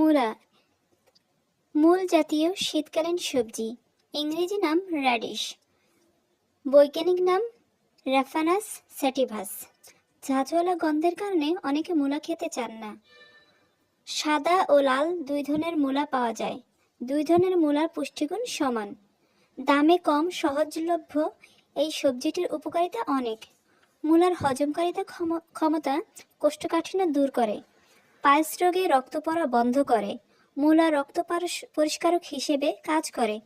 মূলা মূল জাতীয় শীতকালীন সবজি। ইংরেজি নাম র্যাডিশ। বৈজ্ঞানিক নাম র্যাফানাস স্যাটিভাস। ঝাঁঝওয়ালা গন্ধের কারণে অনেকে মূলা খেতে চান না। সাদা ও লাল দুই ধরনের মূলা পাওয়া যায়। দুই ধরনের মূলার পুষ্টিগুণ সমান। দামে কম, সহজলভ্য এই সবজিটির উপকারিতা অনেক। মূলার হজমকারিতা ক্ষমতা কোষ্ঠকাঠিন্য দূর করে। পাইলস রোগে রক্ত পড়া বন্ধ করে। মূলা রক্ত পরিষ্কারক হিসেবে কাজ করে।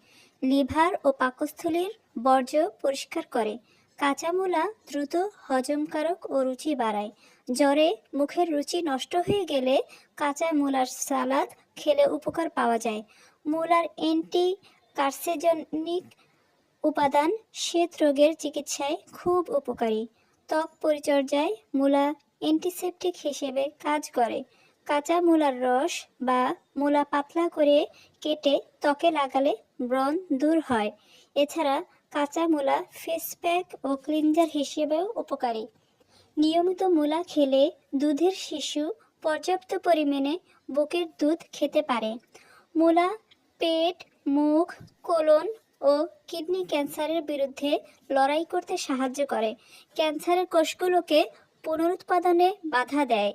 লিভার ও পাকস্থলীর বর্জ্য পরিষ্কার করে। কাঁচা মূলা দ্রুত হজমকারক ও রুচি বাড়ায়। জ্বরে মুখের রুচি নষ্ট হয়ে গেলে কাঁচা মূলার সালাদ খেলে উপকার পাওয়া যায়। মূলার অ্যান্টি কার্সিনোজেনিক উপাদান শ্বেত রোগের চিকিৎসায় খুব উপকারী। ত্বক পরিচর্যায় মূলা অ্যান্টিসেপটিক হিসেবে কাজ করে। কাঁচা মূলার রস বা মূলা পাতলা করে কেটে ত্বকে লাগালে ব্রণ দূর হয়। এছাড়া কাঁচা মূলা ফেস প্যাক ও ক্লিনজার হিসেবেও উপকারী। নিয়মিত মূলা খেলে দুধের শিশু পর্যাপ্ত পরিমাণে বুকের দুধ খেতে পারে। মূলা পেট, মুখ, কোলন ও কিডনি ক্যান্সারের বিরুদ্ধে লড়াই করতে সাহায্য করে। ক্যান্সারের কোষগুলোকে পুনরুৎপাদনে বাধা দেয়।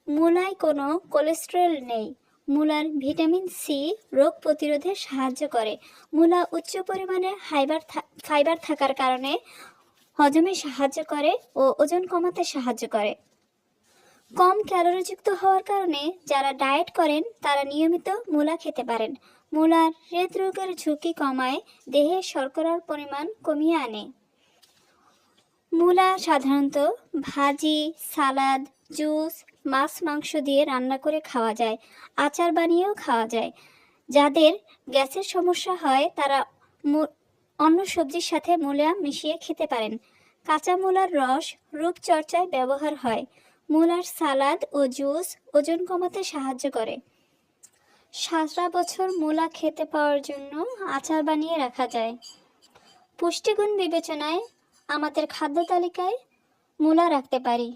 মূলায় কোনো কোলেস্টেরল নেই। মূলার ভিটামিন সি রোগ প্রতিরোধে সাহায্য করে। মূলা উচ্চ পরিমাণে ফাইবার থাকার কারণে হজমে সাহায্য করে ও ওজন কমাতে সাহায্য করে। কম ক্যালোরিযুক্ত হওয়ার কারণে যারা ডায়েট করেন তারা নিয়মিত মূলা খেতে পারেন। মূলা হৃদরোগের ঝুঁকি কমায়, দেহে শর্করার পরিমাণ কমিয়ে আনে। মূলা সাধারণত ভাজি, সালাদ, জুস, মাছ, মাংস দিয়ে রান্না করে খাওয়া যায়। আচার বানিয়েও খাওয়া যায়। যাদের গ্যাসের সমস্যা হয় তারা অন্য সবজির সাথে মূলা মিশিয়ে খেতে পারেন। কাঁচা মূলার রস রূপচর্চায় ব্যবহার হয়। মূলার সালাদ ও জুস ওজন কমাতে সাহায্য করে। সারা বছর মূলা খেতে পাওয়ার জন্য আচার বানিয়ে রাখা যায়। পুষ্টিগুণ বিবেচনায় আমাদের খাদ্য তালিকায় মূলা রাখতে পারি।